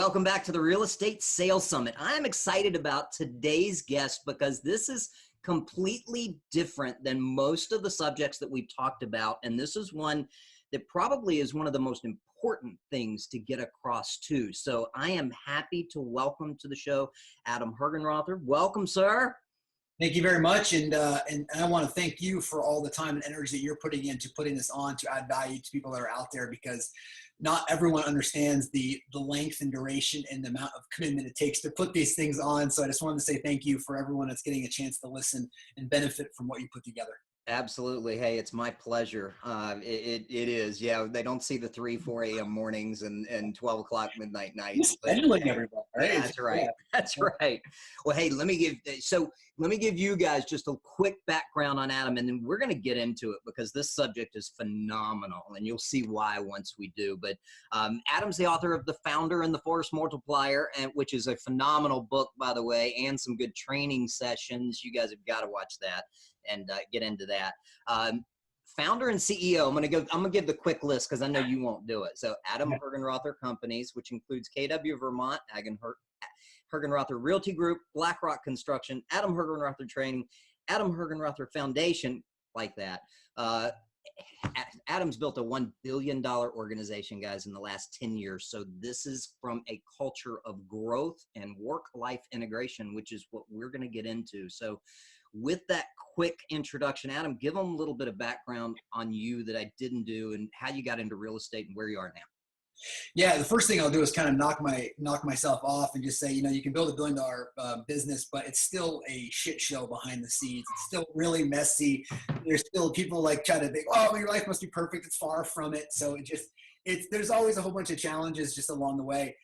Welcome back to the Real Estate Sales Summit. I'm excited about today's guest because this is completely different than most of the subjects that we've talked about. And this is one that probably is one of the most important things to get across too. So I am happy to welcome to the show, Adam Hergenrother. Welcome, sir. Thank you very much. And I want to thank you for all the time and energy that you're putting into putting this on to add value to people that are out there, because not everyone understands the length and duration and the amount of commitment it takes to put these things on. So I just wanted to say thank you for everyone that's getting a chance to listen and benefit from what you put together. Absolutely. Hey, it's my pleasure. It is. Yeah, they don't see the 4 a.m. mornings and 12 o'clock midnight nights. But Scheduling everybody, right? yeah, that's right. That's right. Well, hey, let me give you guys just a quick background on Adam, and then we're going to get into it because this subject is phenomenal, and you'll see why once we do. But Adam's the author of The Founder and the Force Multiplier, which is a phenomenal book, by the way, and some good training sessions. You guys have got to watch that and get into that. Founder and CEO. I'm gonna give the quick list because I know you won't do it. So Adam Hergenrother Companies, which includes KW Vermont, Hergenrother Realty Group, BlackRock Construction, Adam Hergenrother Training, Adam Hergenrother Foundation, like that. Adam's built a $1 billion organization, guys, in the last 10 years. So this is from a culture of growth and work-life integration, which is what we're going to get into. So with that quick introduction, Adam, give them a little bit of background on you that I didn't do and how you got into real estate and where you are now. Yeah, the first thing I'll do is kind of knock myself off and just say, you can build a $1 billion business, but it's still a shit show behind the scenes. It's still really messy. There's still people like try to think, oh, your life must be perfect. It's far from it. So there's always a whole bunch of challenges just along the way.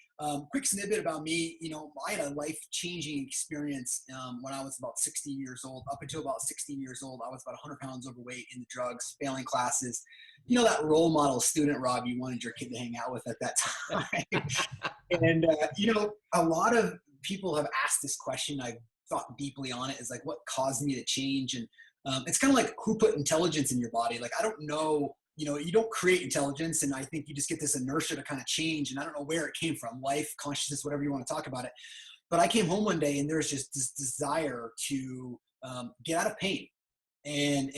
Quick snippet about me, I had a life-changing experience when I was about 16 years old. Up until about 16 years old, I was about 100 pounds overweight, into drugs, failing classes. That role model student, Rob, you wanted your kid to hang out with at that time. And, a lot of people have asked this question. I've thought deeply on it, is like, what caused me to change? And it's kind of like, who put intelligence in your body? Like, I don't know. You don't create intelligence, and I think you just get this inertia to kind of change, and I don't know where it came from, life, consciousness, whatever you want to talk about it. But I came home one day and there's just this desire to get out of pain and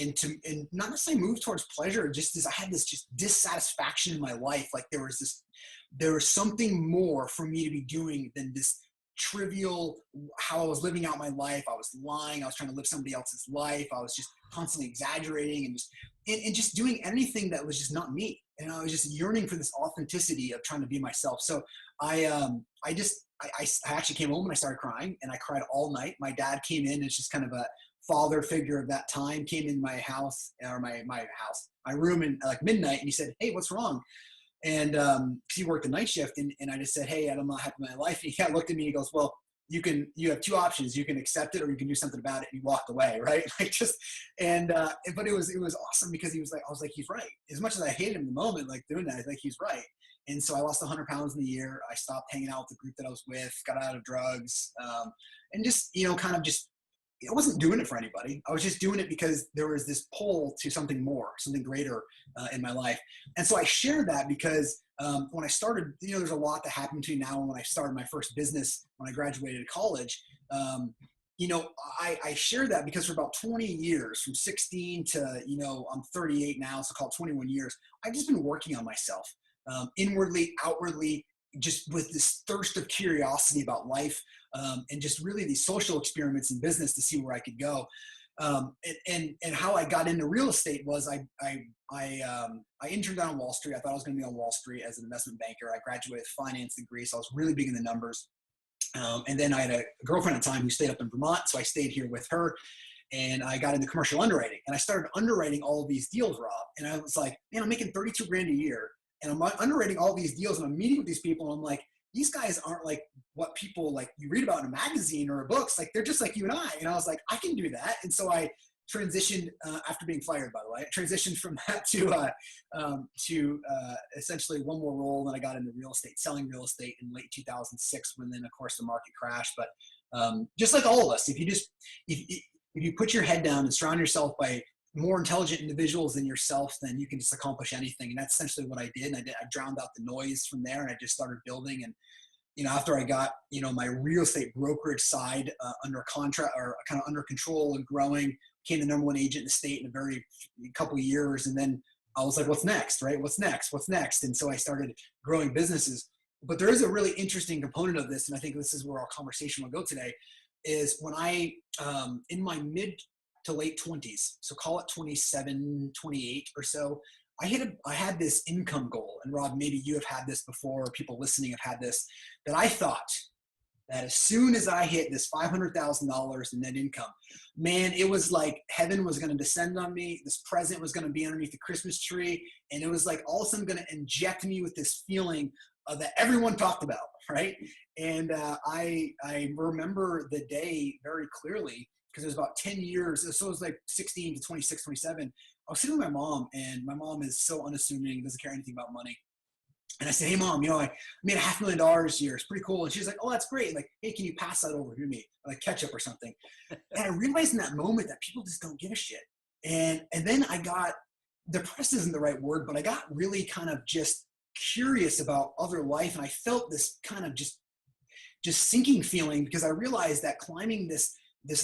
not necessarily move towards pleasure. I had this just dissatisfaction in my life. Like there was something more for me to be doing than this trivial, how I was living out my life. I was lying. I was trying to live somebody else's life. I was just constantly exaggerating and just doing anything that was just not me. And I was just yearning for this authenticity of trying to be myself. So I actually came home and I started crying, and I cried all night. My dad came in. It's just kind of a father figure of that time, came in my house, or my room in like midnight, and he said, "Hey, what's wrong?" And he worked the night shift, and I just said, "Hey, I'm not happy with my life." And he kind of looked at me and he goes, "Well, you have two options. You can accept it or you can do something about it." And he walked away, right? But it was awesome because I was like, he's right. As much as I hated him in the moment, like doing that, I think he's right. And so I lost 100 pounds in the year. I stopped hanging out with the group that I was with, got out of drugs, and just, I wasn't doing it for anybody. I was just doing it because there was this pull to something more, something greater in my life. And so I shared that because when I started, there's a lot that happened between now and when I started my first business, when I graduated college. I share that because for about 20 years, from 16 to, I'm 38 now, so call it 21 years, I've just been working on myself, inwardly, outwardly, just with this thirst of curiosity about life, and just really these social experiments in business to see where I could go. And how I got into real estate was I interned on Wall Street. I thought I was going to be on Wall Street as an investment banker. I graduated with finance degree, so I was really big in the numbers. And then I had a girlfriend at the time who stayed up in Vermont, so I stayed here with her. And I got into commercial underwriting, and I started underwriting all of these deals, Rob. And I was like, man, I'm making 32 grand a year, and I'm underwriting all these deals, and I'm meeting with these people, and I'm like, these guys aren't like what people like you read about in a magazine or books. Like they're just like you and I. And I was like, I can do that. And so I transitioned after being fired, by the way. I transitioned from that to essentially one more role. Then I got into real estate, selling real estate in late 2006, when then of course the market crashed. But just like all of us, if you put your head down and surround yourself by more intelligent individuals than yourself, then you can just accomplish anything. And that's essentially what I did. And I drowned out the noise from there, and I just started building. And after I got, my real estate brokerage side under contract or kind of under control and growing, became the number one agent in the state in a very couple of years. And then I was like, what's next, right? What's next? What's next? And so I started growing businesses. But there is a really interesting component of this, and I think this is where our conversation will go today, is when I, in my mid to late 20s, so call it 27, 28 or so, I had this income goal. And Rob, maybe you have had this before, or people listening have had this, that I thought that as soon as I hit this $500,000 in net income, man, it was like heaven was going to descend on me. This present was going to be underneath the Christmas tree. And it was like all of a sudden going to inject me with this feeling that everyone talked about, right? And I remember the day very clearly, because it was about 10 years. So it was like 16 to 26, 27. I was sitting with my mom, and my mom is so unassuming, doesn't care anything about money. And I said, hey, Mom, I made $500,000 this year. It's pretty cool. And she's like, oh, that's great. Like, hey, can you pass that over to me? Like ketchup or something. And I realized in that moment that people just don't give a shit. And then I got, depressed isn't the right word, but I got really kind of just curious about other life. And I felt this kind of just sinking feeling, because I realized that climbing this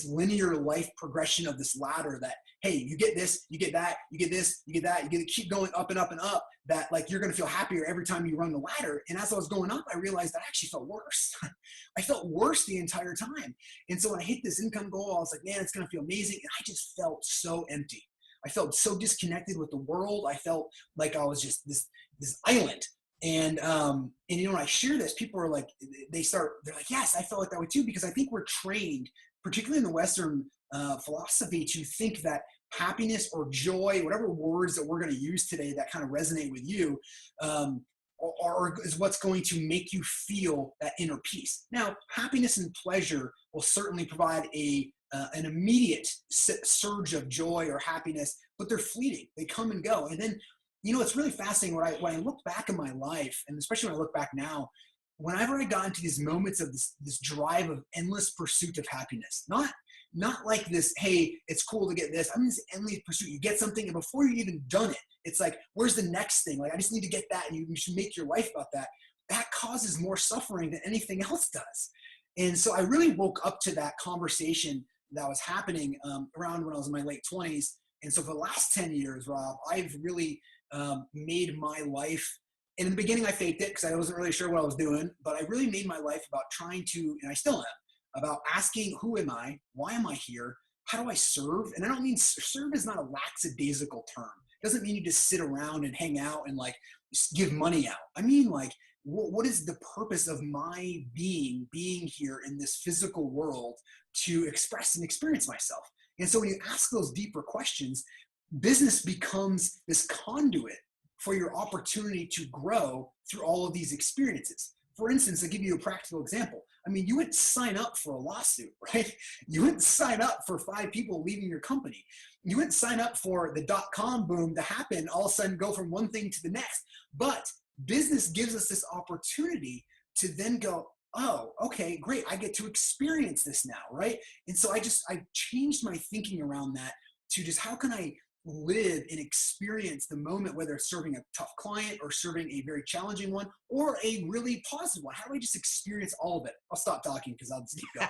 linear life progression of this ladder, that, hey, you get this, you get that, you get this, you get that, you get to keep going up and up and up, that like you're going to feel happier every time you run the ladder. And as I was going up, I realized I actually felt worse. I felt worse the entire time. And so when I hit this income goal, I was like, man, it's going to feel amazing. And I just felt so empty. I felt so disconnected with the world. I felt like I was just this island. And when I share this, people are like, they're like, yes, I felt like that way too, because I think we're trained, particularly in the Western philosophy, to think that happiness or joy, whatever words that we're going to use today that kind of resonate with you, is what's going to make you feel that inner peace. Now, happiness and pleasure will certainly provide an immediate surge of joy or happiness, but they're fleeting. They come and go. And then, it's really fascinating when I look back in my life, and especially when I look back now, whenever I got into these moments of this drive of endless pursuit of happiness, not like this, hey, it's cool to get this. I mean, this endless pursuit. You get something, and before you've even done it, it's like, where's the next thing? Like, I just need to get that, and you should make your life about that. That causes more suffering than anything else does. And so I really woke up to that conversation that was happening around when I was in my late 20s. And so for the last 10 years, Rob, I've really made my life, and in the beginning I faked it because I wasn't really sure what I was doing, but I really made my life about trying to, and I still am, about asking, who am I? Why am I here? How do I serve? And I don't mean, serve is not a lackadaisical term. It doesn't mean you just sit around and hang out and like give money out. I mean, like, what is the purpose of my being here in this physical world to express and experience myself? And so when you ask those deeper questions, business becomes this conduit for your opportunity to grow through all of these experiences. For instance, I'll give you a practical example. I mean, you wouldn't sign up for a lawsuit, right? You wouldn't sign up for 5 people leaving your company. You wouldn't sign up for the .com boom to happen, all of a sudden go from one thing to the next. But business gives us this opportunity to then go, oh, okay, great. I get to experience this now, right? And so I changed my thinking around that to just, how can I live and experience the moment, whether it's serving a tough client or serving a very challenging one or a really positive one? How do I just experience all of it? I'll stop talking because I'll just keep going.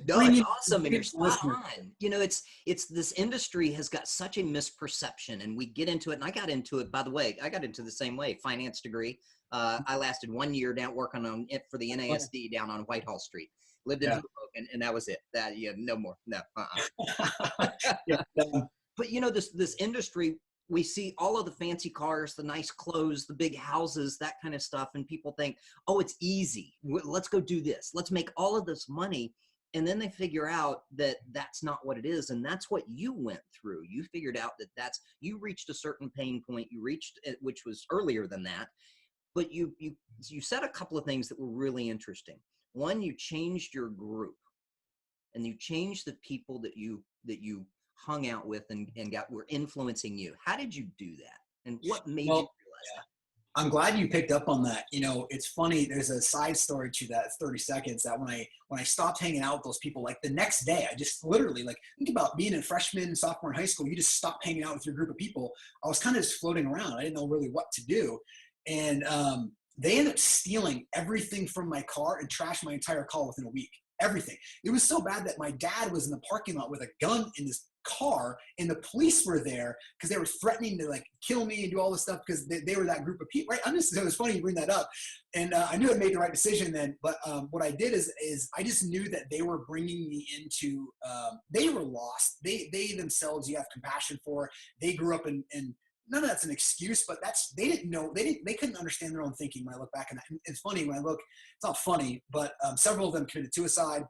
No, it's awesome, and you're spot on. It's this industry has got such a misperception, and we get into it. And I got into it, by the way. I got into the same way. Finance degree. I lasted 1 year down working on it for the NASD down on Whitehall Street. Lived in Hoboken, and that was it. That no more. No. But this industry, we see all of the fancy cars, the nice clothes, the big houses, that kind of stuff, and people think, oh, it's easy. Let's go do this. Let's make all of this money. And then they figure out that that's not what it is. And that's what you went through. You figured out that you reached a certain pain point. You reached it, which was earlier than that. But you said a couple of things that were really interesting. One, you changed your group, and you changed the people that you hung out with and were influencing you. How did you do that? And what made you realize that? I'm glad you picked up on that. It's funny. There's a side story to that. 30 seconds. That when I stopped hanging out with those people, like the next day, I just literally, like, think about being a freshman, sophomore in high school. You just stop hanging out with your group of people. I was kind of just floating around. I didn't know really what to do. And They ended up stealing everything from my car and trashed my entire car within a week. Everything. It was so bad that my dad was in the parking lot with a gun in his car, and the police were there because they were threatening to like kill me and do all this stuff because they were that group of people, right? It was funny you bring that up, and I knew I made the right decision then. But what I did is I just knew that they were bringing me into. They were lost. They themselves, you have compassion for. They grew up in none of that's an excuse, but they didn't know, they couldn't understand their own thinking when I look back on that. And it's funny when I look, it's not funny, but several of them committed suicide,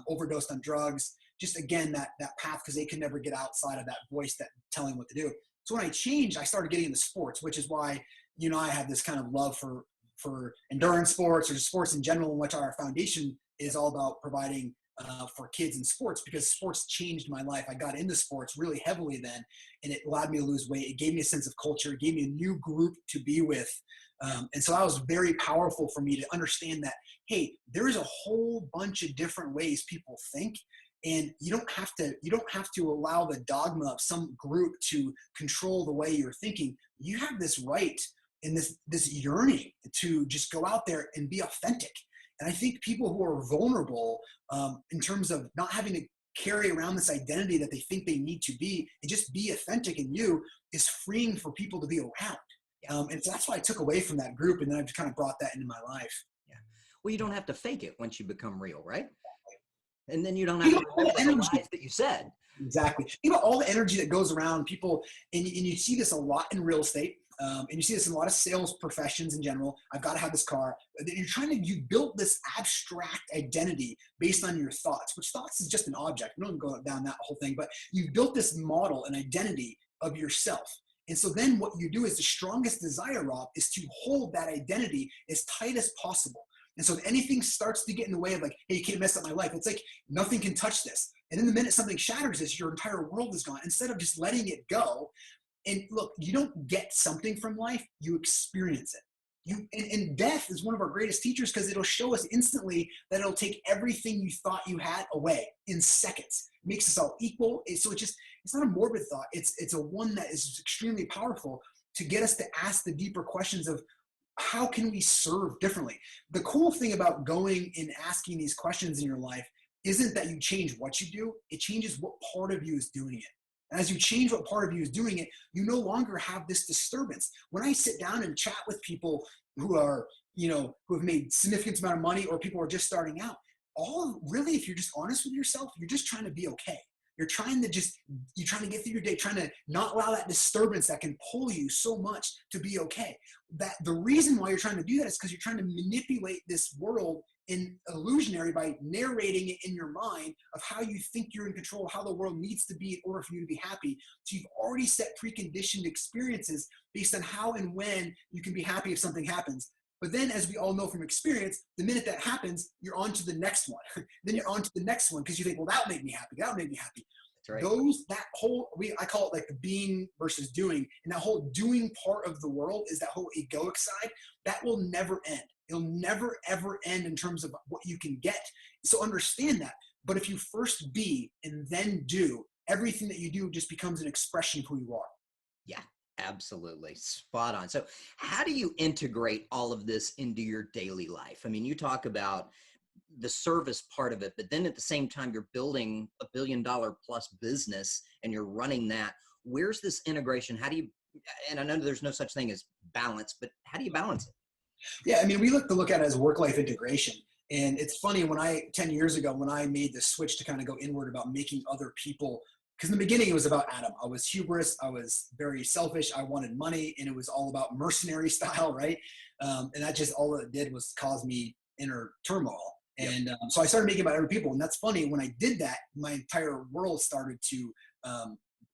overdosed on drugs, just again, that path, because they could never get outside of that voice that telling what to do. So when I changed, I started getting into sports, which is why, I have this kind of love for endurance sports or sports in general, in which our foundation is all about providing for kids in sports, because sports changed my life. I got into sports really heavily then, and it allowed me to lose weight. It gave me a sense of culture. It gave me a new group to be with. And so that was very powerful for me to understand that, hey, there is a whole bunch of different ways people think. And you don't have to allow the dogma of some group to control the way you're thinking. You have this right and this yearning to just go out there and be authentic. And I think people who are vulnerable in terms of not having to carry around this identity that they think they need to be and just be authentic in you is freeing for people to be around. And so that's why I took away from that group. And then I've kind of brought that into my life. Yeah. Well, you don't have to fake it once you become real, right? And then you don't Think have to about all the remember the energy lies that you said. Exactly. Think about all the energy that goes around people, and you see this a lot in real estate, and you see this in a lot of sales professions in general. I've got to have this car. You built this abstract identity based on your thoughts, which thoughts is just an object. We don't go down that whole thing, but you built this model, an identity of yourself. And so then what you do is the strongest desire, Rob, is to hold that identity as tight as possible. And so if anything starts to get in the way of like, hey, you can't mess up my life, it's like nothing can touch this. And in the minute something shatters this, your entire world is gone. Instead of just letting it go. And look, you don't get something from life, you experience it. And death is one of our greatest teachers, because it'll show us instantly that it'll take everything you thought you had away in seconds. It makes us all equal. So it's not a morbid thought. It's a one that is extremely powerful to get us to ask the deeper questions of, how can we serve differently? The cool thing about going and asking these questions in your life isn't that you change what you do, it changes what part of you is doing it. And as you change what part of you is doing it, you no longer have this disturbance. When I sit down and chat with people who are, who have made significant amount of money, or people who are just starting out, really, if you're just honest with yourself, you're just trying to be okay. You're trying to get through your day, trying to not allow that disturbance that can pull you so much to be okay. That the reason why you're trying to do that is because you're trying to manipulate this world in illusionary by narrating it in your mind of how you think you're in control, how the world needs to be in order for you to be happy. So you've already set preconditioned experiences based on how and when you can be happy if something happens. But then, as we all know from experience, the minute that happens, you're on to the next one. Then you're on to the next one because you think, well, that'll make me happy. That'll make me happy. That's right. I call it like the being versus doing. And that whole doing part of the world is that whole egoic side that will never end. It'll never, ever end in terms of what you can get. So understand that. But if you first be and then do, everything that you do just becomes an expression of who you are. Yeah. Absolutely. Spot on. So how do you integrate all of this into your daily life? I mean, you talk about the service part of it, but then at the same time, you're building $1 billion plus business and you're running that. Where's this integration? How do you, and I know there's no such thing as balance, but how do you balance it? Yeah. I mean, we look at it as work-life integration. And it's funny, 10 years ago, when I made the switch to kind of go inward about making other people, because in the beginning it was about Adam. I was hubris. I was very selfish. I wanted money, and it was all about mercenary style, right? And that just all it did was cause me inner turmoil. And so I started making about other people. And that's funny. When I did that, my entire world started to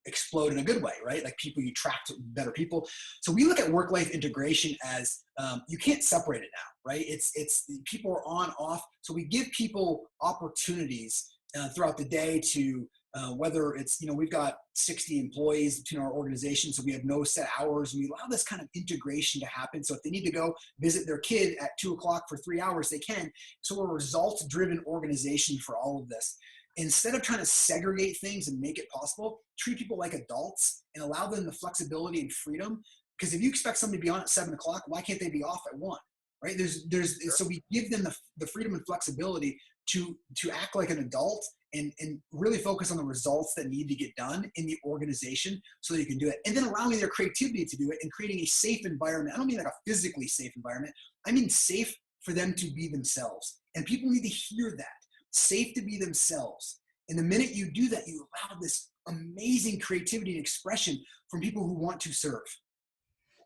explode in a good way, right? Like you attract better people. So we look at work-life integration as you can't separate it now, right? It's people are on, off. So we give people opportunities throughout the day to whether it's, we've got 60 employees between our organization, so we have no set hours, and we allow this kind of integration to happen. So if they need to go visit their kid at 2:00 for 3 hours, they can. So we're a results-driven organization for all of this. Instead of trying to segregate things and make it possible, treat people like adults and allow them the flexibility and freedom. Because if you expect somebody to be on at 7:00, why can't they be off at 1? right? Sure. So we give them the freedom and flexibility to act like an adult and really focus on the results that need to get done in the organization so that you can do it. And then allowing their creativity to do it and creating a safe environment. I don't mean like a physically safe environment. I mean safe for them to be themselves. And people need to hear that. Safe to be themselves. And the minute you do that, you allow this amazing creativity and expression from people who want to serve.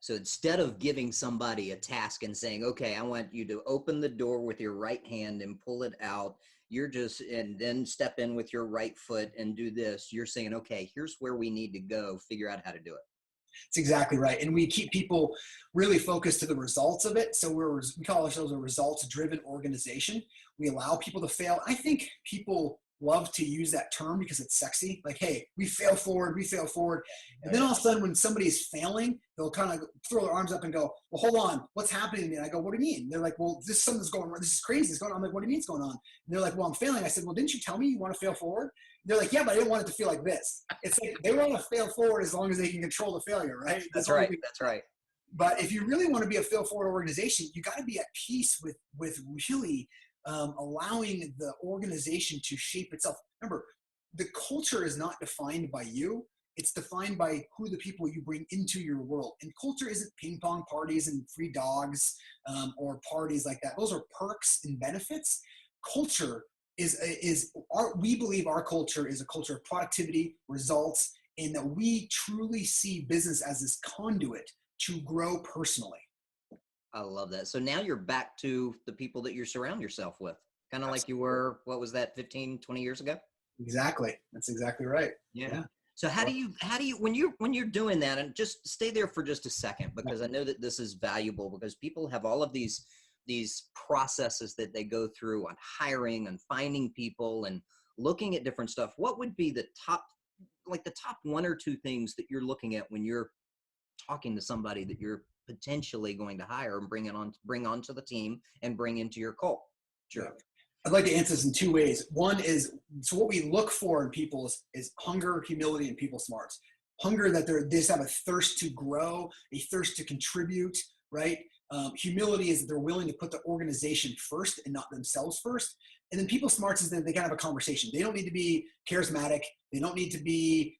So instead of giving somebody a task and saying, okay, I want you to open the door with your right hand and pull it out, and then step in with your right foot and do this, you're saying, okay, here's where we need to go, figure out how to do it. It's exactly right. And we keep people really focused to the results of it. So we call ourselves a results-driven organization. We allow people to fail. I think people love to use that term because it's sexy. Like, hey, we fail forward, we fail forward. And then all of a sudden when somebody's failing, they'll kind of throw their arms up and go, well, hold on, what's happening to me? And I go, what do you mean? They're like, well, something's going on. This is crazy. It's going on. I'm like, what do you mean it's going on? And they're like, well, I'm failing. I said, well, didn't you tell me you want to fail forward? They're like, yeah, but I didn't want it to feel like this. It's like they want to fail forward as long as they can control the failure, right? That's right. That's right. But if you really want to be a fail forward organization, you got to be at peace with really allowing the organization to shape itself. Remember, the culture is not defined by you. It's defined by who the people you bring into your world. And culture isn't ping pong parties and free dogs or parties like that. Those are perks and benefits. Culture we believe our culture is a culture of productivity, results, and that we truly see business as this conduit to grow personally. I love that. So now you're back to the people that you surround yourself with, kind of like you were, what was that, 15, 20 years ago? Exactly. That's exactly right. Yeah. So how do you, when you're doing that, and just stay there for just a second, because I know that this is valuable, because people have all of these processes that they go through on hiring and finding people and looking at different stuff. What would be the top 1 or 2 things that you're looking at when you're talking to somebody that you're potentially going to hire and bring onto the team and bring into your culture? Yeah. I'd like to answer this in 2 ways. One is, so what we look for in people is hunger, humility, and people smarts. Hunger, that they just have a thirst to grow, a thirst to contribute, right? Humility is that they're willing to put the organization first and not themselves first. And then people smarts is that they can have a conversation. They don't need to be charismatic. They don't need to be,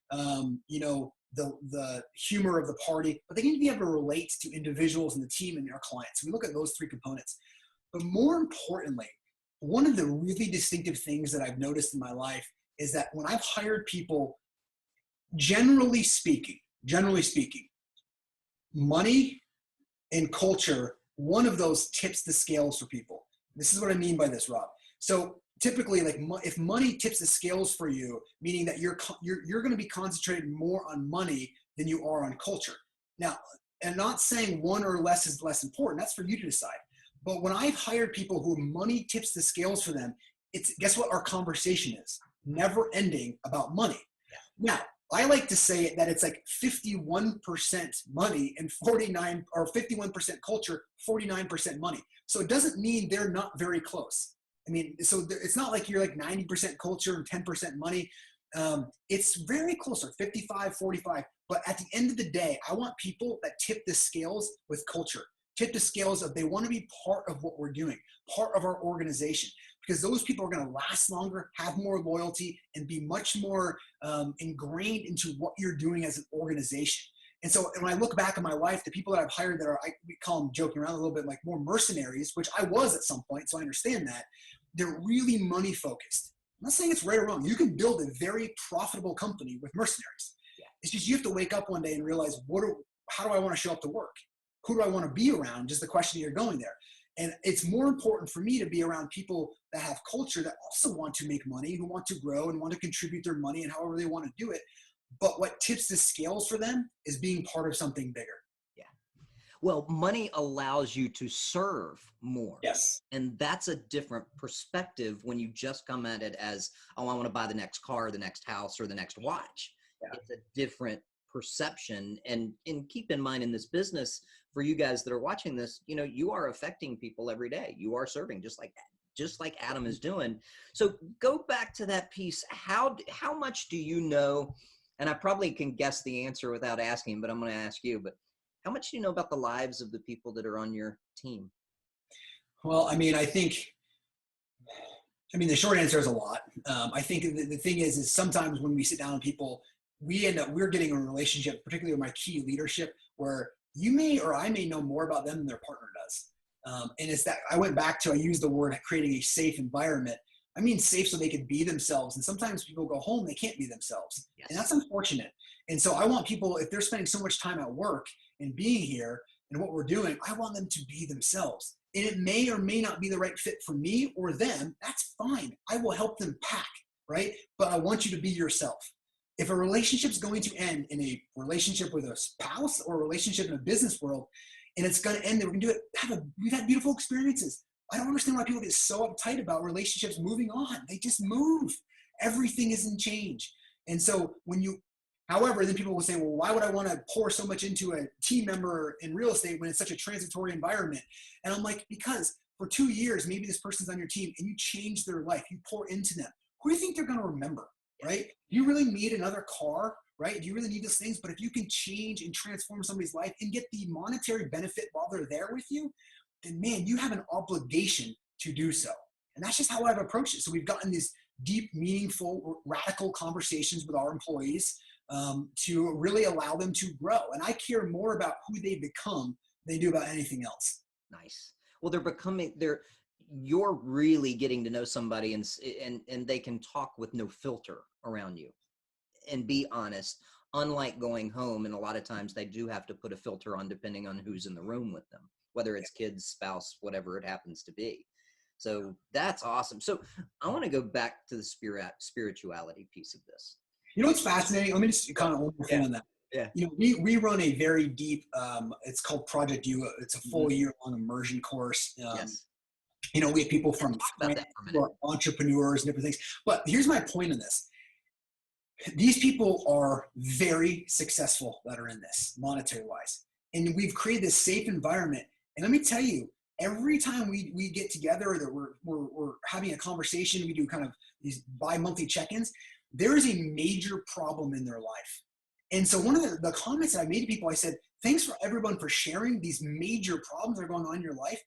the humor of the party, but they need to be able to relate to individuals and the team and their clients. We look at those 3 components. But more importantly, one of the really distinctive things that I've noticed in my life is that when I've hired people, generally speaking, money and culture, one of those tips the scales for people. This is what I mean by this, Rob. So typically, like, if money tips the scales for you, meaning that you're going to be concentrated more on money than you are on culture. Now, and not saying one or less is less important. That's for you to decide. But when I've hired people who money tips the scales for them, guess what our conversation is? Never ending about money. Now, I like to say that it's like 51% money and 51% culture, 49% money. So it doesn't mean they're not very close. I mean, so it's not like you're like 90% culture and 10% money. It's very closer, 55, 45. But at the end of the day, I want people that tip the scales with culture. Tip the scales of they want to be part of what we're doing, part of our organization, because those people are going to last longer, have more loyalty, and be much more ingrained into what you're doing as an organization. And so when I look back in my life, the people that I've hired that we call them, joking around a little bit, like more mercenaries, which I was at some point, so I understand that. They're really money focused. I'm not saying it's right or wrong. You can build a very profitable company with mercenaries. Yeah. It's just you have to wake up one day and realize, how do I want to show up to work? Who do I want to be around? Just the question you're going there. And it's more important for me to be around people that have culture, that also want to make money, who want to grow and want to contribute their money and however they want to do it. But what tips the scales for them is being part of something bigger. Yeah. Well, money allows you to serve more. Yes. And that's a different perspective when you just come at it as, oh, I want to buy the next car, the next house, or the next watch. Yeah. It's a different perception. And keep in mind, in this business, for you guys that are watching this, you are affecting people every day. You are serving just like Adam is doing. So go back to that piece. How much do you know? And I probably can guess the answer without asking, but I'm going to ask you, but how much do you know about the lives of the people that are on your team? Well, the short answer is a lot. I think the thing is sometimes when we sit down with people, we're getting a relationship, particularly with my key leadership, where you may or I may know more about them than their partner does. And it's that I used the word creating a safe environment. I mean, safe so they can be themselves. And sometimes people go home, they can't be themselves. Yes. And that's unfortunate. And so I want people, if they're spending so much time at work and being here and what we're doing, I want them to be themselves. And it may or may not be the right fit for me or them. That's fine. I will help them pack, right? But I want you to be yourself. If a relationship is going to end in a relationship with a spouse or a relationship in a business world, and it's going to end, then we're going to do it. We've had beautiful experiences. I don't understand why people get so uptight about relationships moving on. They just move. Everything is in change. And so however, then people will say, well, why would I want to pour so much into a team member in real estate when it's such a transitory environment? And I'm like, because for 2 years, maybe this person's on your team and you change their life, you pour into them. Who do you think they're going to remember, right? Do you really need another car, right? Do you really need those things? But if you can change and transform somebody's life and get the monetary benefit while they're there with you, then man, you have an obligation to do so. And that's just how I've approached it. So we've gotten these deep, meaningful, radical conversations with our employees to really allow them to grow. And I care more about who they become than they do about anything else. Nice. Well, you're really getting to know somebody and they can talk with no filter around you and be honest, unlike going home. And a lot of times they do have to put a filter on depending on who's in the room with them, whether it's kids, spouse, whatever it happens to be. So that's awesome. So I want to go back to the spirituality piece of this. You know what's fascinating? Let me just kind of one more thing on that. Yeah. You know, we run a very deep, it's called Project U. It's a full year-long immersion course. Yes. You know, we have people from entrepreneurs and different things. But here's my point on this. These people are very successful that are in this, monetary-wise. And we've created this safe environment. And let me tell you, every time we get together, that we're having a conversation, we do kind of these bi-monthly check-ins, there is a major problem in their life. And so one of the comments that I made to people, I said, thanks for everyone for sharing these major problems that are going on in your life.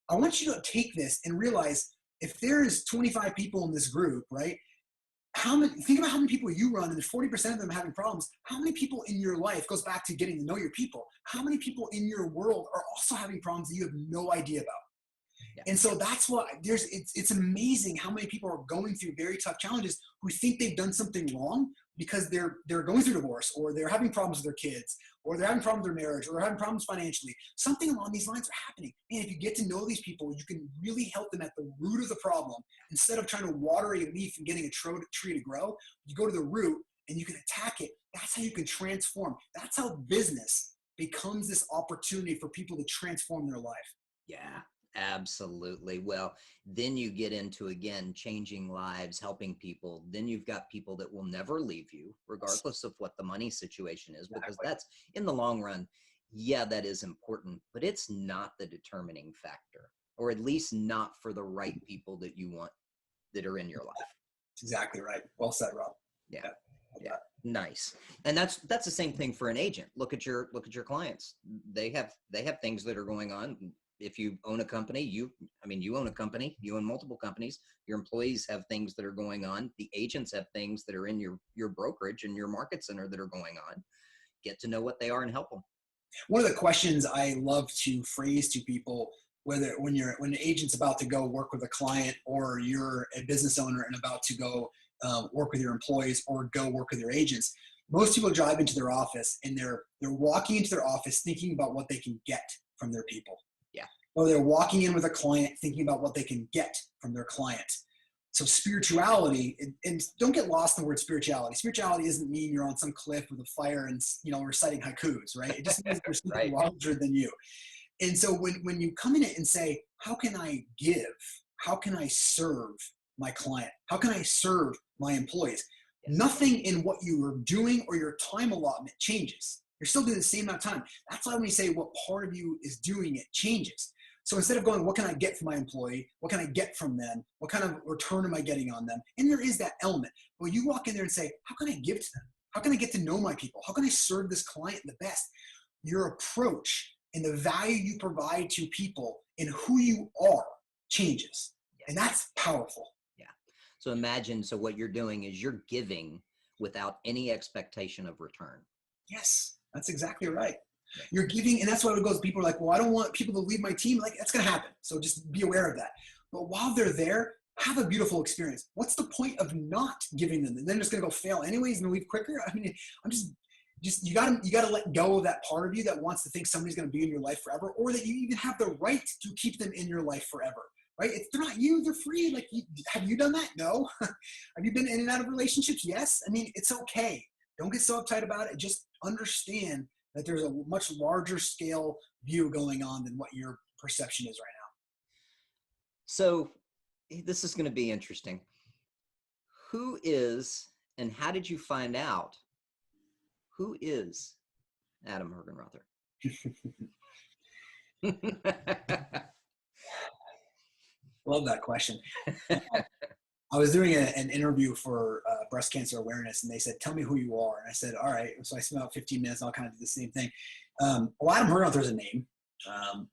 I want you to take this and realize if there is 25 people in this group, right? Think about how many people you run and there's 40% of them having problems. How many people in your life, goes back to getting to know your people, how many people in your world are also having problems that you have no idea about? Yeah. And so that's what it's amazing how many people are going through very tough challenges who think they've done something wrong because they're going through divorce, or they're having problems with their kids, or they're having problems with their marriage, or they're having problems financially. Something along these lines are happening. And if you get to know these people, you can really help them at the root of the problem. Instead of trying to water a leaf and getting a tree to grow, you go to the root and you can attack it. That's how you can transform. That's how business becomes this opportunity for people to transform their life. Yeah. Absolutely. Well, then you get into, again, changing lives, helping people. Then you've got people that will never leave you, regardless of what the money situation is, because that's, in the long run, yeah, that is important, but it's not the determining factor, or at least not for the right people that you want that are in your life. That's exactly right. Well said, Rob. Yeah. Yeah. Nice. And that's the same thing for an agent. Look at your clients. They have things that are going on. If you own a company, you own a company, you own multiple companies, your employees have things that are going on. The agents have things that are in your brokerage and your market center that are going on. Get to know what they are and help them. One of the questions I love to phrase to people, when an agent's about to go work with a client, or you're a business owner and about to go work with your employees or go work with your agents, most people drive into their office and they're walking into their office thinking about what they can get from their people. Or they're walking in with a client thinking about what they can get from their client. So spirituality, and don't get lost in the word spirituality. Spirituality doesn't mean you're on some cliff with a fire and, reciting haikus, right? It just means there's something larger than you. And so when you come in it and say, how can I give? How can I serve my client? How can I serve my employees? Nothing in what you are doing or your time allotment changes. You're still doing the same amount of time. That's why when you say what part of you is doing it changes. So instead of going, what can I get from my employee? What can I get from them? What kind of return am I getting on them? And there is that element. But you walk in there and say, how can I give to them? How can I get to know my people? How can I serve this client the best? Your approach and the value you provide to people and who you are changes. Yeah. And that's powerful. Yeah. So imagine, so what you're doing is you're giving without any expectation of return. Yes, that's exactly right. Yeah. You're giving, and that's why it goes, people are like, well, I don't want people to leave my team. Like, that's going to happen. So just be aware of that. But while they're there, have a beautiful experience. What's the point of not giving them? And they're just going to go fail anyways and leave quicker. I mean, I'm just you gotta let go of that part of you that wants to think somebody's going to be in your life forever, or that you even have the right to keep them in your life forever. Right? They're not you, they're free. Like, have you done that? No. Have you been in and out of relationships? Yes. I mean, it's okay. Don't get so uptight about it. Just understand that there's a much larger scale view going on than what your perception is right now. So this is going to be interesting. Who is, and how did you find out, who is Adam Hergenrother? Love that question. I was doing an interview for breast cancer awareness, and they said, tell me who you are. And I said, all right. So I spent about 15 minutes, and I'll kind of do the same thing. Well, Adam Hergenrother is a name.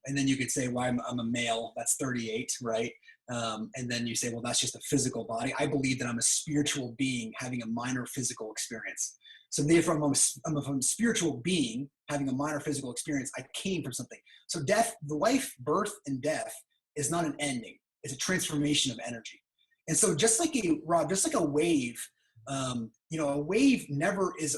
And then you could say, well, I'm a male. That's 38, right? And then you say, well, that's just a physical body. I believe that I'm a spiritual being having a minor physical experience. So therefore, I'm a spiritual being having a minor physical experience. I came from something. So death, the life, birth, and death is not an ending. It's a transformation of energy. And so just like a wave, a wave never is,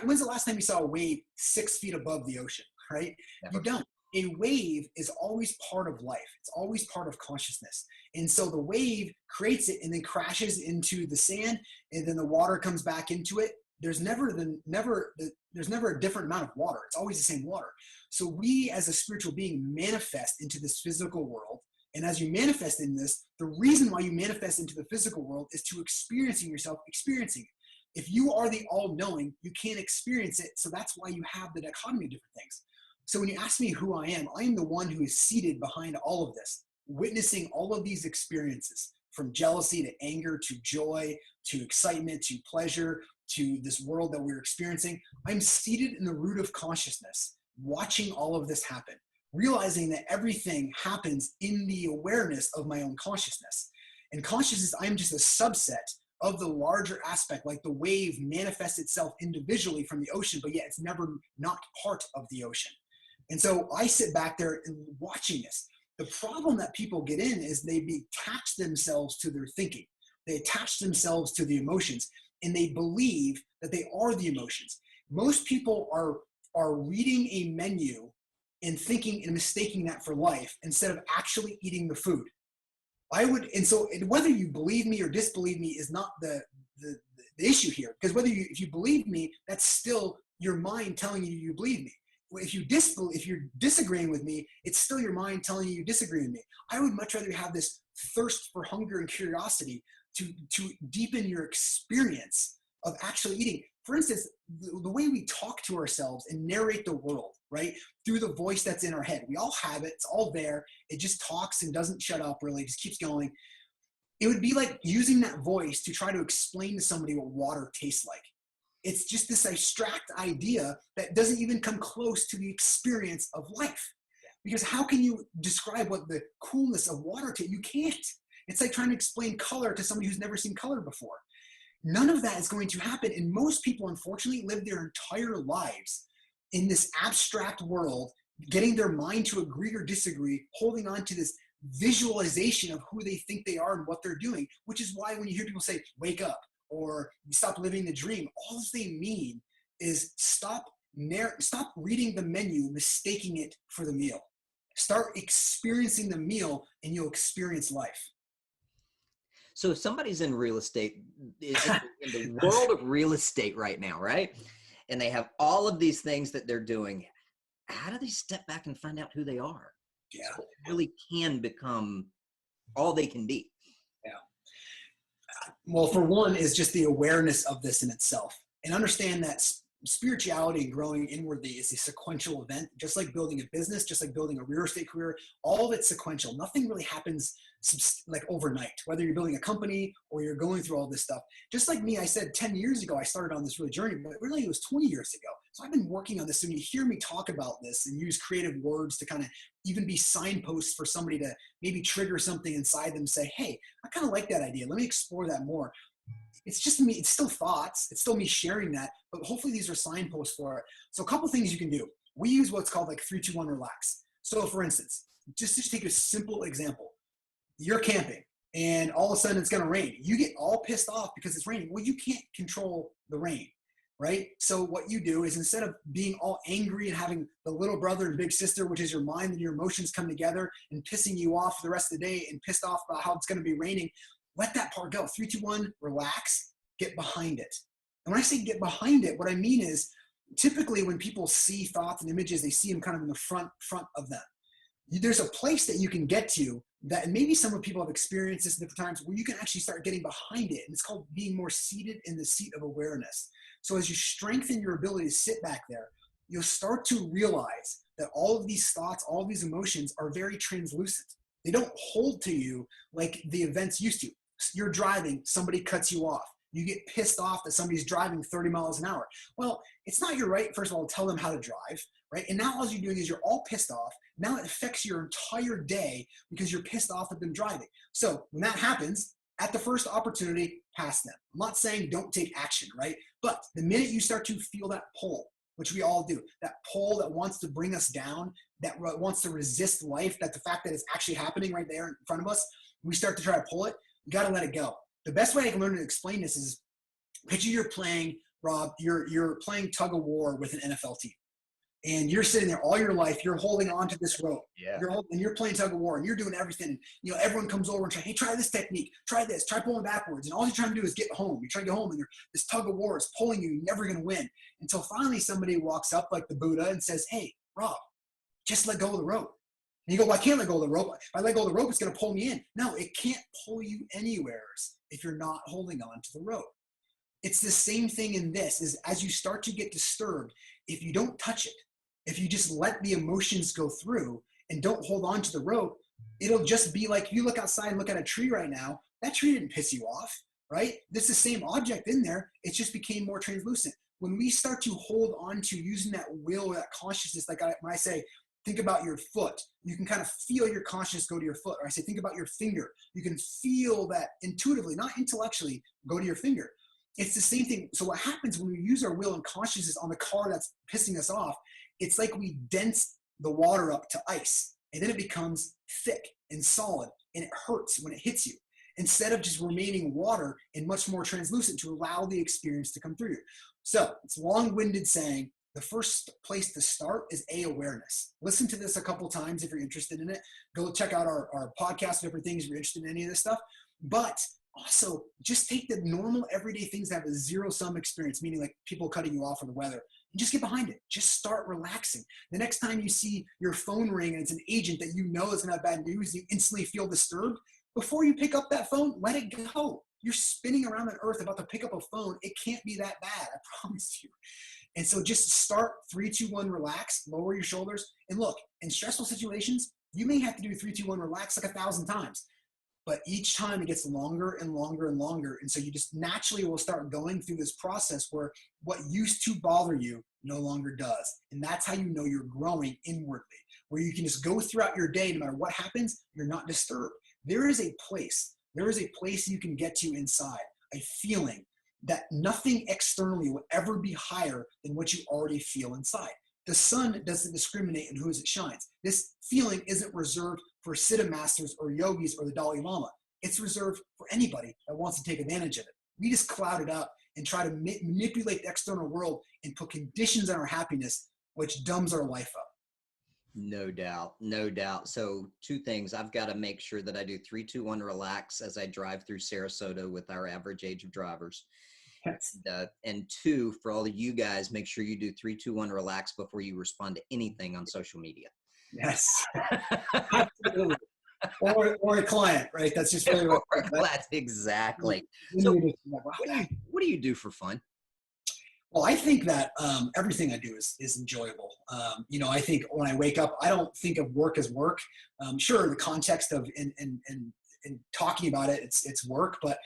when's the last time you saw a wave 6 feet above the ocean, right? Never. You don't. A wave is always part of life. It's always part of consciousness. And so the wave creates it and then crashes into the sand, and then the water comes back into it. There's never a different amount of water. It's always the same water. So we as a spiritual being manifest into this physical world. And as you manifest in this, the reason why you manifest into the physical world is to experiencing yourself, experiencing it. If you are the all-knowing, you can't experience it. So that's why you have the dichotomy of different things. So when you ask me who I am the one who is seated behind all of this, witnessing all of these experiences, from jealousy to anger to joy to excitement to pleasure to this world that we're experiencing. I'm seated in the root of consciousness, watching all of this happen, realizing that everything happens in the awareness of my own consciousness. And consciousness, I'm just a subset of the larger aspect, like the wave manifests itself individually from the ocean, but yet it's never not part of the ocean. And so I sit back there and watching this. The problem that people get in is they attach themselves to their thinking. They attach themselves to the emotions, and they believe that they are the emotions. Most people are reading a menu and thinking and mistaking that for life instead of actually eating the food. And so whether you believe me or disbelieve me is not the issue here, because if you believe me, that's still your mind telling you believe me. If you're disagreeing with me, it's still your mind telling you disagree with me. I would much rather have this thirst for hunger and curiosity to deepen your experience of actually eating. For instance, the way we talk to ourselves and narrate the world, right? Through the voice that's in our head. We all have it. It's all there. It just talks and doesn't shut up, really. It just keeps going. It would be like using that voice to try to explain to somebody what water tastes like. It's just this abstract idea that doesn't even come close to the experience of life. Because how can you describe what the coolness of water tastes? You can't. It's like trying to explain color to somebody who's never seen color before. None of that is going to happen. And most people, unfortunately, live their entire lives in this abstract world, getting their mind to agree or disagree, holding on to this visualization of who they think they are and what they're doing, which is why when you hear people say, wake up, or stop living the dream, all they mean is stop reading the menu, mistaking it for the meal. Start experiencing the meal and you'll experience life. So if somebody's in real estate, in the world of real estate right now, right? And they have all of these things that they're doing, how do they step back and find out who they are? Yeah. So they really can become all they can be. Yeah. Well, for one is just the awareness of this in itself, and understand that spirituality and growing inwardly is a sequential event, just like building a business, just like building a real estate career. All of it's sequential. Nothing really happens like overnight, whether you're building a company or you're going through all this stuff. Just like me, I said 10 years ago, I started on this really journey, but really it was 20 years ago. So I've been working on this. So when you hear me talk about this and use creative words to kind of even be signposts for somebody to maybe trigger something inside them, say, hey, I kind of like that idea. Let me explore that more. It's just me. It's still thoughts. It's still me sharing that, but hopefully these are signposts for it. So a couple things you can do. We use what's called like 3, 2, 1, relax. So for instance, just take a simple example. You're camping and all of a sudden it's going to rain. You get all pissed off because it's raining. Well, you can't control the rain, right? So what you do is, instead of being all angry and having the little brother and big sister, which is your mind and your emotions, come together and pissing you off for the rest of the day and pissed off about how it's going to be raining, let that part go. 3, 2, 1, relax, get behind it. And when I say get behind it, what I mean is, typically when people see thoughts and images, they see them kind of in the front of them. There's a place that you can get to that, and maybe some of people have experienced this different times, where you can actually start getting behind it. And it's called being more seated in the seat of awareness. So as you strengthen your ability to sit back there, you'll start to realize that all of these thoughts, all of these emotions are very translucent. They don't hold to you like the events used to. You're driving, somebody cuts you off. You get pissed off that somebody's driving 30 miles an hour. Well, it's not your right, first of all, to tell them how to drive, right? And now all you're doing is you're all pissed off. Now it affects your entire day because you're pissed off at them driving. So when that happens, at the first opportunity, pass them. I'm not saying don't take action, right? But the minute you start to feel that pull, which we all do, that pull that wants to bring us down, that wants to resist life, that the fact that it's actually happening right there in front of us, we start to try to pull it, you got to let it go. The best way I can learn to explain this is, picture you're playing, Rob, you're playing tug of war with an NFL team. And you're sitting there all your life, you're holding on to this rope. Yeah. You're playing tug of war and you're doing everything. You know, everyone comes over and hey, try this technique, try this, try pulling backwards. And all you're trying to do is get home. You're trying to get home and this tug of war is pulling you. You're never going to win. Until finally somebody walks up like the Buddha and says, hey, Rob, just let go of the rope. And you go, well, I can't let go of the rope. If I let go of the rope, it's going to pull me in. No, it can't pull you anywhere if you're not holding on to the rope. It's the same thing in this, is as you start to get disturbed, if you don't touch it, if you just let the emotions go through and don't hold on to the rope, it'll just be like, you look outside and look at a tree right now, that tree didn't piss you off, right? This is the same object in there. It just became more translucent. When we start to hold on to using that will or that consciousness, like when I say, think about your foot, you can kind of feel your consciousness go to your foot. Or I say, think about your finger. You can feel that intuitively, not intellectually, go to your finger. It's the same thing. So what happens when we use our will and consciousness on the car that's pissing us off, it's like we dense the water up to ice, and then it becomes thick and solid, and it hurts when it hits you, instead of just remaining water and much more translucent to allow the experience to come through you. So it's long-winded saying, the first place to start is awareness. Listen to this a couple times if you're interested in it. Go check out our podcast, different things if you're interested in any of this stuff. But also, just take the normal everyday things that have a zero-sum experience, meaning like people cutting you off or the weather, and just get behind it. Just start relaxing. The next time you see your phone ring and it's an agent that you know is going to have bad news, you instantly feel disturbed. Before you pick up that phone, let it go. You're spinning around on earth about to pick up a phone. It can't be that bad, I promise you. And so just start 3, 2, 1, relax, lower your shoulders. And look, in stressful situations, you may have to do 3, 2, 1, relax like 1,000 times. But each time it gets longer and longer and longer. And so you just naturally will start going through this process where what used to bother you no longer does. And that's how you know you're growing inwardly, where you can just go throughout your day, no matter what happens, you're not disturbed. There is a place you can get to inside, a feeling that nothing externally will ever be higher than what you already feel inside. The sun doesn't discriminate in whose it shines. This feeling isn't reserved for Siddha masters or yogis or the Dalai Lama. It's reserved for anybody that wants to take advantage of it. We just cloud it up and try to manipulate the external world and put conditions on our happiness, which dumbs our life up. No doubt. No doubt. So 2 things. I've got to make sure that I do 3, 2, 1, relax as I drive through Sarasota with our average age of drivers. Yes. And 2, for all of you guys, make sure you do 3, 2, 1, relax before you respond to anything on social media. Yes. Absolutely. Or a client, right? That's just really That's exactly. So what do you do for fun? Well, I think that everything I do is enjoyable. You know, I think when I wake up, I don't think of work as work. Sure, the context of in talking about it, it's work, but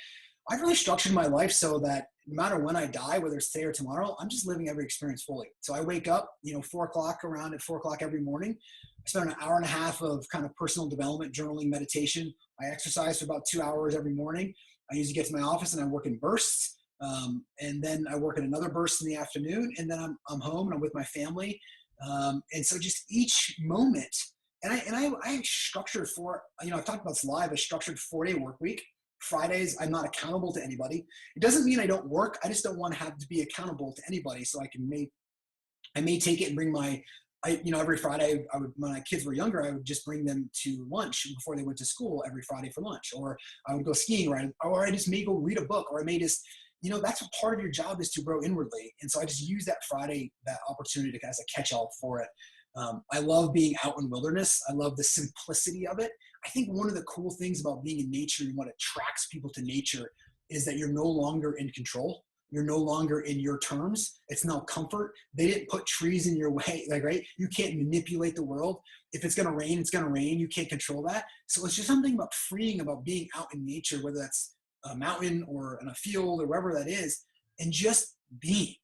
I've really structured my life so that no matter when I die, whether it's today or tomorrow, I'm just living every experience fully. So I wake up, 4 o'clock, around at 4 o'clock every morning. I spend an hour and a half of kind of personal development, journaling, meditation. I exercise for about 2 hours every morning. I usually get to my office and I work in bursts. And then I work in another burst in the afternoon, and then I'm home and I'm with my family. And so just each moment, and I structured I've talked about this live, a structured 4-day work week. Fridays, I'm not accountable to anybody. It doesn't mean I don't work. I just don't want to have to be accountable to anybody. So I may take it and bring every Friday, when my kids were younger, I would just bring them to lunch before they went to school every Friday for lunch, or I would go skiing, or I just may go read a book, or I may just, that's what part of your job is, to grow inwardly. And so I just use that Friday, that opportunity to kind of catch all for it. I love being out in wilderness. I love the simplicity of it. I think one of the cool things about being in nature and what attracts people to nature is that you're no longer in control. You're no longer in your terms. It's now comfort. They didn't put trees in your way, right? You can't manipulate the world. If it's going to rain, it's going to rain. You can't control that. So it's just something about freeing, about being out in nature, whether that's a mountain or in a field or wherever that is, and just being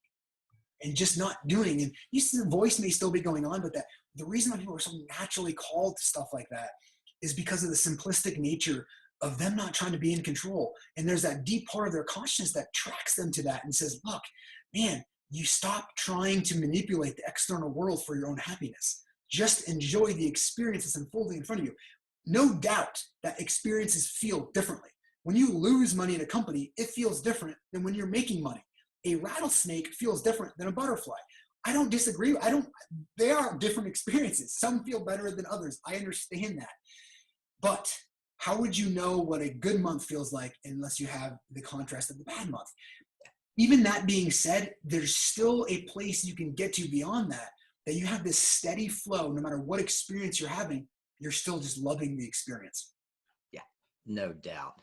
and just not doing. And the voice may still be going on, but the reason why people are so naturally called to stuff like that is because of the simplistic nature of them not trying to be in control. And there's that deep part of their consciousness that tracks them to that and says, look, man, you stop trying to manipulate the external world for your own happiness. Just enjoy the experience that's unfolding in front of you. No doubt that experiences feel differently. When you lose money in a company, it feels different than when you're making money. A rattlesnake feels different than a butterfly. I don't disagree. They are different experiences. Some feel better than others. I understand that. But how would you know what a good month feels like unless you have the contrast of the bad month? Even that being said, there's still a place you can get to beyond that you have this steady flow. No matter what experience you're having, you're still just loving the experience. Yeah, no doubt.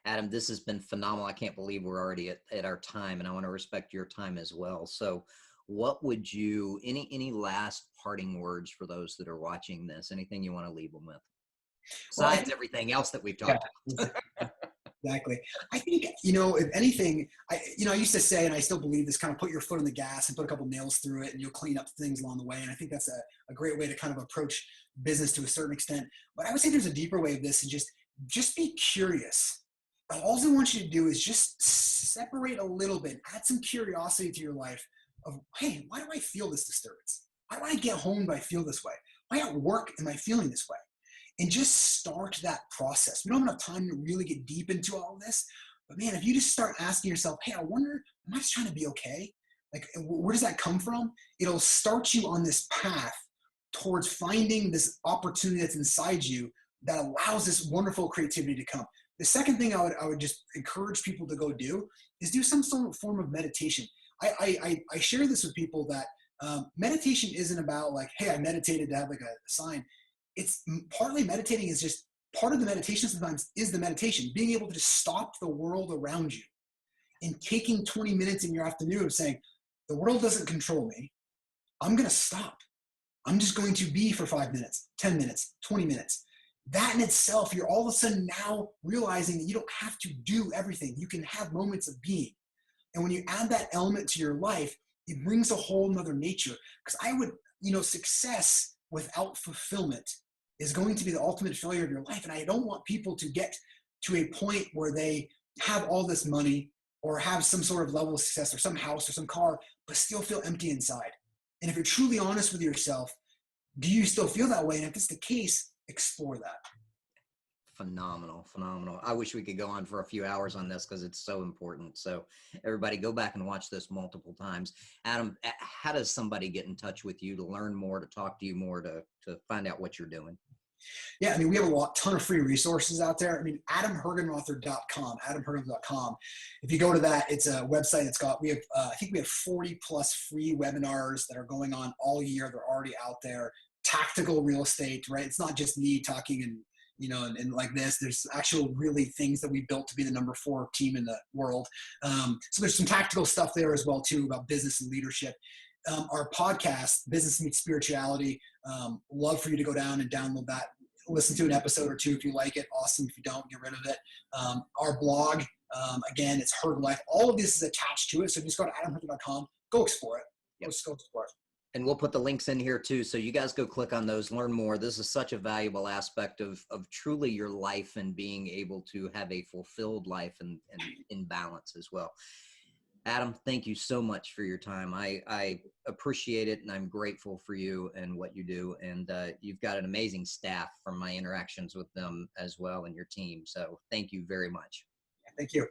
Adam, this has been phenomenal. I can't believe we're already at our time, and I want to respect your time as well. So what would any last parting words for those that are watching this? Anything you want to leave them with? Besides everything else that we've talked about. Exactly. I think, if anything, I used to say, and I still believe this, kind of put your foot on the gas and put a couple nails through it and you'll clean up things along the way. And I think that's a great way to kind of approach business to a certain extent. But I would say there's a deeper way of this, and just be curious. All I want you to do is just separate a little bit, add some curiosity to your life of, hey, why do I feel this disturbance? Why do I get home? Do I feel this way? Why at work am I feeling this way? And just start that process. We don't have enough time to really get deep into all of this. But man, if you just start asking yourself, hey, I wonder, am I just trying to be okay? Like, where does that come from? It'll start you on this path towards finding this opportunity that's inside you that allows this wonderful creativity to come. The second thing I would just encourage people to go do is do some sort of form of meditation. I share this with people that meditation isn't about like, hey, I meditated to have like a sign. It's partly meditating is just part of the meditation sometimes is the meditation, being able to just stop the world around you and taking 20 minutes in your afternoon of saying, the world doesn't control me. I'm going to stop. I'm just going to be for 5 minutes, 10 minutes, 20 minutes. That in itself, you're all of a sudden now realizing that you don't have to do everything. You can have moments of being. And when you add that element to your life, it brings a whole nother nature. Because I would, success without fulfillment is going to be the ultimate failure of your life. And I don't want people to get to a point where they have all this money or have some sort of level of success or some house or some car, but still feel empty inside. And if you're truly honest with yourself, do you still feel that way? And if it's the case, explore that. Phenomenal. I wish we could go on for a few hours on this because it's so important. So everybody go back and watch this multiple times. Adam, how does somebody get in touch with you to learn more, to talk to you more, to find out what you're doing? Yeah, we have a ton of free resources out there. AdamHergenrother.com, AdamHergenrother.com. If you go to that, it's a website that's got, I think we have 40 plus free webinars that are going on all year. They're already out there. Tactical real estate, right? It's not just me talking and like this. There's actual really things that we built to be the number 4 team in the world. So there's some tactical stuff there as well too about business and leadership. Our podcast, Business Meets Spirituality, love for you to go down and download that. Listen to an episode or two if you like it. Awesome. If you don't, get rid of it. Our blog, Again, it's Herbalife. All of this is attached to it. So just go to adamhergenrother.com, go explore it. Yep. Go explore it. And we'll put the links in here too. So you guys go click on those, learn more. This is such a valuable aspect of truly your life and being able to have a fulfilled life and in balance as well. Adam, thank you so much for your time. I appreciate it, and I'm grateful for you and what you do. And you've got an amazing staff from my interactions with them as well and your team. So thank you very much. Thank you.